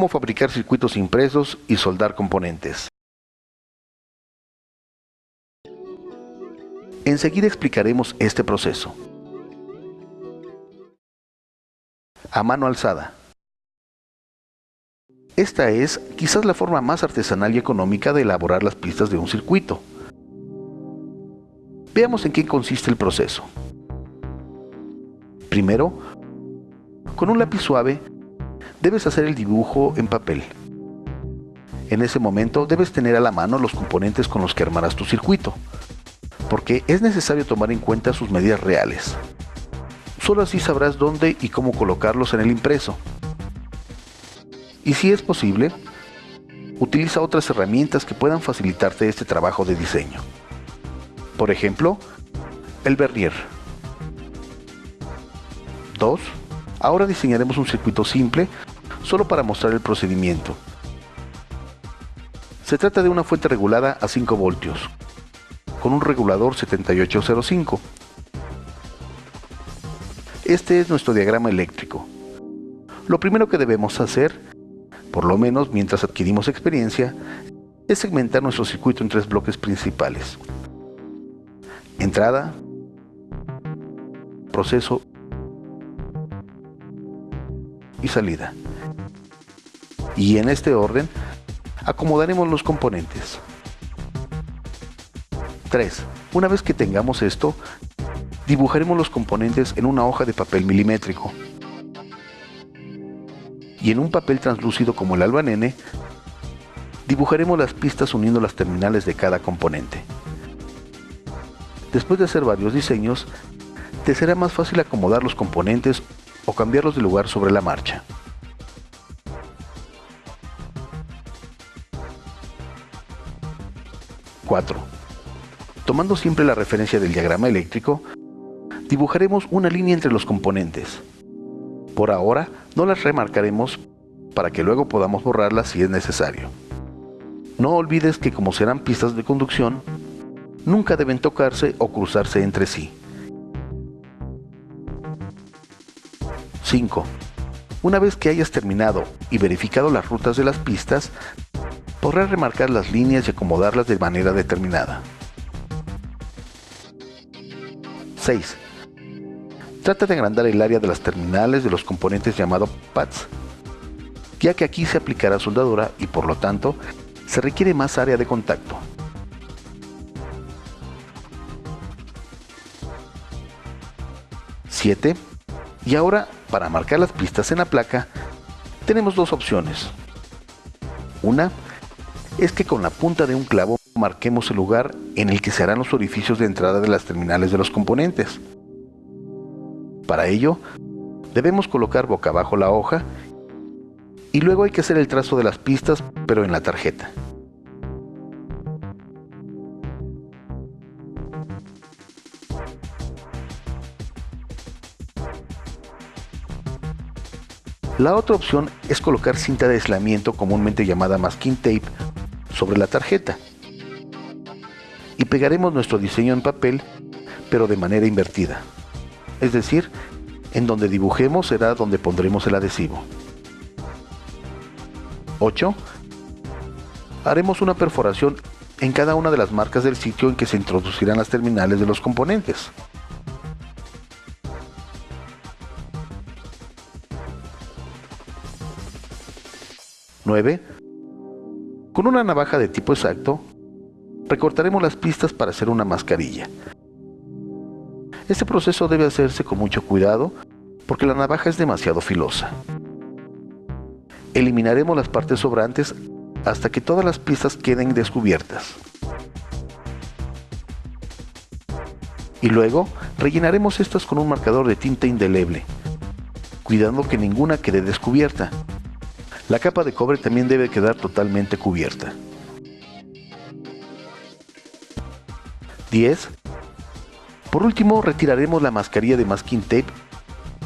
cómo fabricar circuitos impresos y soldar componentes. Enseguida explicaremos este proceso. A mano alzada. Esta es quizás la forma más artesanal y económica de elaborar las pistas de un circuito. Veamos en qué consiste el proceso. Primero, con un lápiz suave, debes hacer el dibujo en papel. En ese momento debes tener a la mano los componentes con los que armarás tu circuito, porque es necesario tomar en cuenta sus medidas reales. Solo así sabrás dónde y cómo colocarlos en el impreso. Y si es posible, utiliza otras herramientas que puedan facilitarte este trabajo de diseño. Por ejemplo, el vernier. 2. Ahora diseñaremos un circuito simple, solo para mostrar el procedimiento. Se trata de una fuente regulada a 5 voltios, con un regulador 7805. Este es nuestro diagrama eléctrico. Lo primero que debemos hacer, por lo menos mientras adquirimos experiencia, es segmentar nuestro circuito en 3 bloques principales: entrada, proceso y salida. Y en este orden, acomodaremos los componentes. 3. Una vez que tengamos esto, dibujaremos los componentes en una hoja de papel milimétrico. Y en un papel translúcido como el albanene, dibujaremos las pistas uniendo las terminales de cada componente. Después de hacer varios diseños, te será más fácil acomodar los componentes o cambiarlos de lugar sobre la marcha. Cuatro. Tomando siempre la referencia del diagrama eléctrico, dibujaremos una línea entre los componentes. Por ahora, no las remarcaremos para que luego podamos borrarlas si es necesario. No olvides que como serán pistas de conducción, nunca deben tocarse o cruzarse entre sí. 5. Una vez que hayas terminado y verificado las rutas de las pistas, podrás remarcar las líneas y acomodarlas de manera determinada. 6. Trata de agrandar el área de las terminales de los componentes llamado pads, ya que aquí se aplicará soldadura y por lo tanto se requiere más área de contacto. 7. Y ahora, para marcar las pistas en la placa, tenemos dos opciones. Una es que con la punta de un clavo marquemos el lugar en el que se harán los orificios de entrada de las terminales de los componentes. Para ello, debemos colocar boca abajo la hoja y luego hay que hacer el trazo de las pistas, pero en la tarjeta. La otra opción es colocar cinta de aislamiento, comúnmente llamada masking tape, sobre la tarjeta. Y pegaremos nuestro diseño en papel, pero de manera invertida. Es decir, en donde dibujemos será donde pondremos el adhesivo. 8. Haremos una perforación en cada una de las marcas del sitio en que se introducirán las terminales de los componentes. 9. Con una navaja de tipo exacto, recortaremos las pistas para hacer una mascarilla. Este proceso debe hacerse con mucho cuidado porque la navaja es demasiado filosa. Eliminaremos las partes sobrantes hasta que todas las pistas queden descubiertas. Y luego rellenaremos estas con un marcador de tinta indeleble, cuidando que ninguna quede descubierta. La capa de cobre también debe quedar totalmente cubierta. 10. Por último, retiraremos la mascarilla de masking tape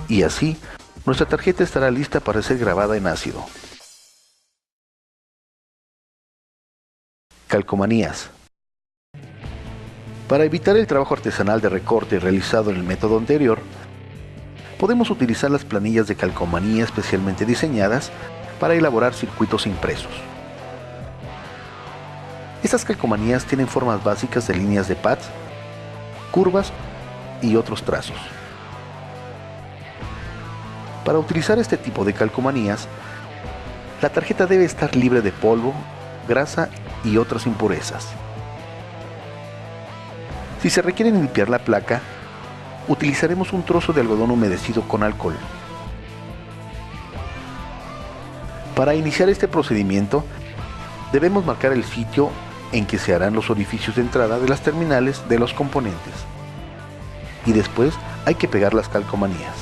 y así nuestra tarjeta estará lista para ser grabada en ácido. Calcomanías. Para evitar el trabajo artesanal de recorte realizado en el método anterior, podemos utilizar las planillas de calcomanía especialmente diseñadas para elaborar circuitos impresos. Estas calcomanías tienen formas básicas de líneas de pads, curvas y otros trazos. Para utilizar este tipo de calcomanías, la tarjeta debe estar libre de polvo, grasa y otras impurezas. Si se requiere limpiar la placa, utilizaremos un trozo de algodón humedecido con alcohol. Para iniciar este procedimiento, debemos marcar el sitio en que se harán los orificios de entrada de las terminales de los componentes. Y después hay que pegar las calcomanías.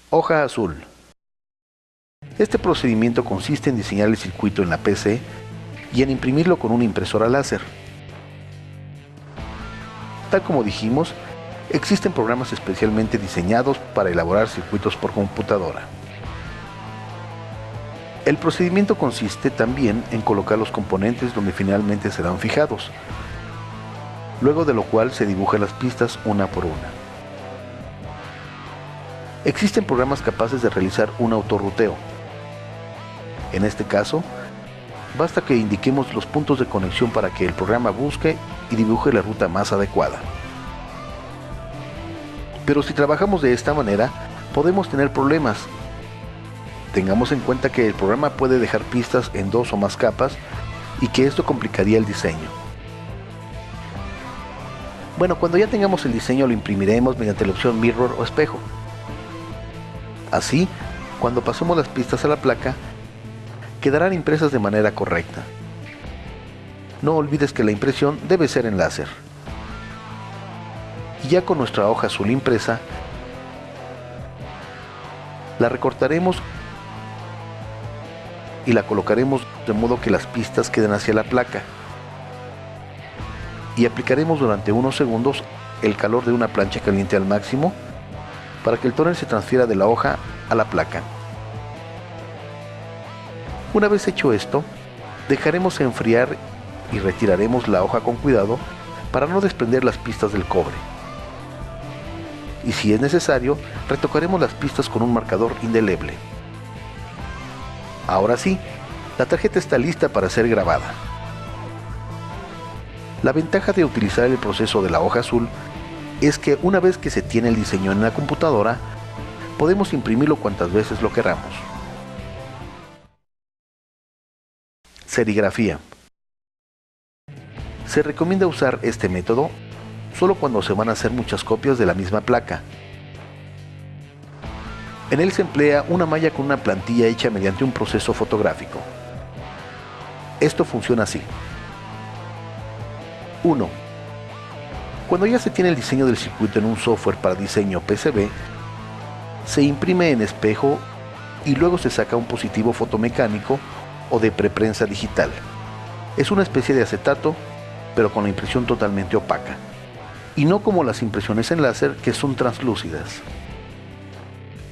Hoja azul. Este procedimiento consiste en diseñar el circuito en la PC y en imprimirlo con una impresora láser. Tal como dijimos, existen programas especialmente diseñados para elaborar circuitos por computadora. El procedimiento consiste también en colocar los componentes donde finalmente serán fijados, luego de lo cual se dibujan las pistas una por una. Existen programas capaces de realizar un autorruteo. En este caso, basta que indiquemos los puntos de conexión para que el programa busque y dibuje la ruta más adecuada. Pero si trabajamos de esta manera, podemos tener problemas. Tengamos en cuenta que el programa puede dejar pistas en 2 o más capas y que esto complicaría el diseño. Bueno, cuando ya tengamos el diseño lo imprimiremos mediante la opción mirror o espejo. Así, cuando pasemos las pistas a la placa, quedarán impresas de manera correcta. No olvides que la impresión debe ser en láser. Y ya con nuestra hoja azul impresa, la recortaremos y la colocaremos de modo que las pistas queden hacia la placa. Y aplicaremos durante unos segundos el calor de una plancha caliente al máximo para que el tóner se transfiera de la hoja a la placa. Una vez hecho esto, dejaremos enfriar y retiraremos la hoja con cuidado para no desprender las pistas del cobre. Y si es necesario, retocaremos las pistas con un marcador indeleble. Ahora sí, la tarjeta está lista para ser grabada. La ventaja de utilizar el proceso de la hoja azul es que una vez que se tiene el diseño en la computadora, podemos imprimirlo cuantas veces lo queramos. Serigrafía. Se recomienda usar este método solo cuando se van a hacer muchas copias de la misma placa. En él se emplea una malla con una plantilla hecha mediante un proceso fotográfico. Esto funciona así. 1. Cuando ya se tiene el diseño del circuito en un software para diseño PCB, se imprime en espejo y luego se saca un positivo fotomecánico o de preprensa digital. Es una especie de acetato, pero con la impresión totalmente opaca, y no como las impresiones en láser que son translúcidas.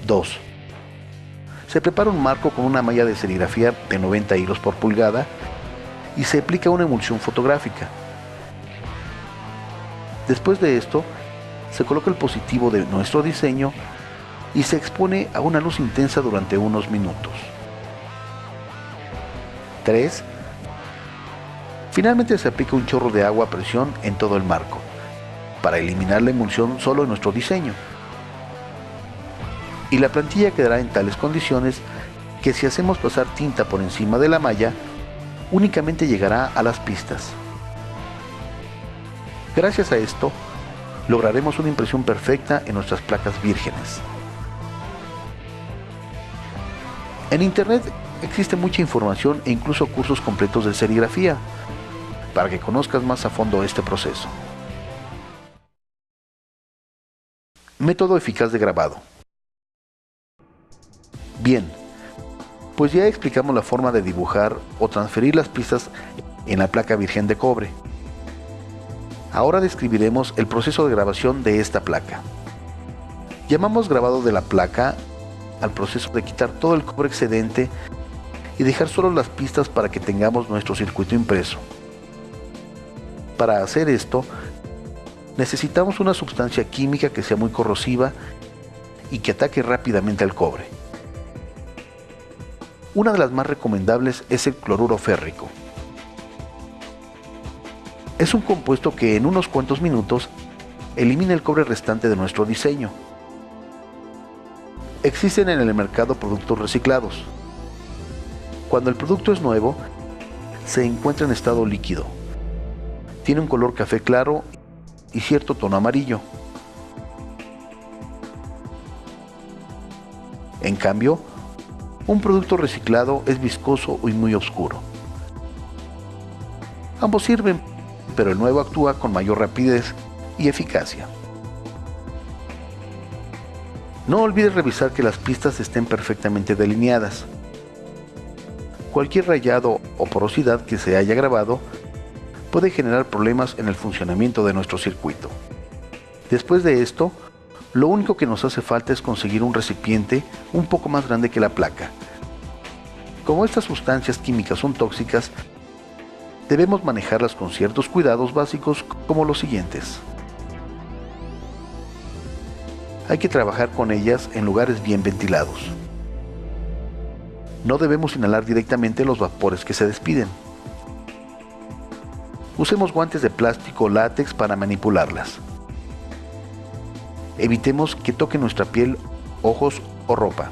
2. Se prepara un marco con una malla de serigrafía de 90 hilos por pulgada y se aplica una emulsión fotográfica. Después de esto, se coloca el positivo de nuestro diseño y se expone a una luz intensa durante unos minutos. 3. Finalmente se aplica un chorro de agua a presión en todo el marco, para eliminar la emulsión solo en nuestro diseño. Y la plantilla quedará en tales condiciones que si hacemos pasar tinta por encima de la malla, únicamente llegará a las pistas. Gracias a esto, lograremos una impresión perfecta en nuestras placas vírgenes. En Internet existe mucha información e incluso cursos completos de serigrafía, para que conozcas más a fondo este proceso. Método eficaz de grabado. Bien, pues ya explicamos la forma de dibujar o transferir las pistas en la placa virgen de cobre. Ahora describiremos el proceso de grabación de esta placa. Llamamos grabado de la placa al proceso de quitar todo el cobre excedente y dejar solo las pistas para que tengamos nuestro circuito impreso. Para hacer esto, necesitamos una sustancia química que sea muy corrosiva y que ataque rápidamente al cobre. Una de las más recomendables es el cloruro férrico. Es un compuesto que en unos cuantos minutos elimina el cobre restante de nuestro diseño. Existen en el mercado productos reciclados. Cuando el producto es nuevo, se encuentra en estado líquido. Tiene un color café claro y cierto tono amarillo. En cambio, un producto reciclado es viscoso y muy oscuro. Ambos sirven, pero el nuevo actúa con mayor rapidez y eficacia. No olvides revisar que las pistas estén perfectamente delineadas. Cualquier rayado o porosidad que se haya grabado puede generar problemas en el funcionamiento de nuestro circuito. Después de esto, lo único que nos hace falta es conseguir un recipiente un poco más grande que la placa. Como estas sustancias químicas son tóxicas, debemos manejarlas con ciertos cuidados básicos como los siguientes. Hay que trabajar con ellas en lugares bien ventilados. No debemos inhalar directamente los vapores que se despiden. Usemos guantes de plástico o látex para manipularlas. Evitemos que toquen nuestra piel, ojos o ropa.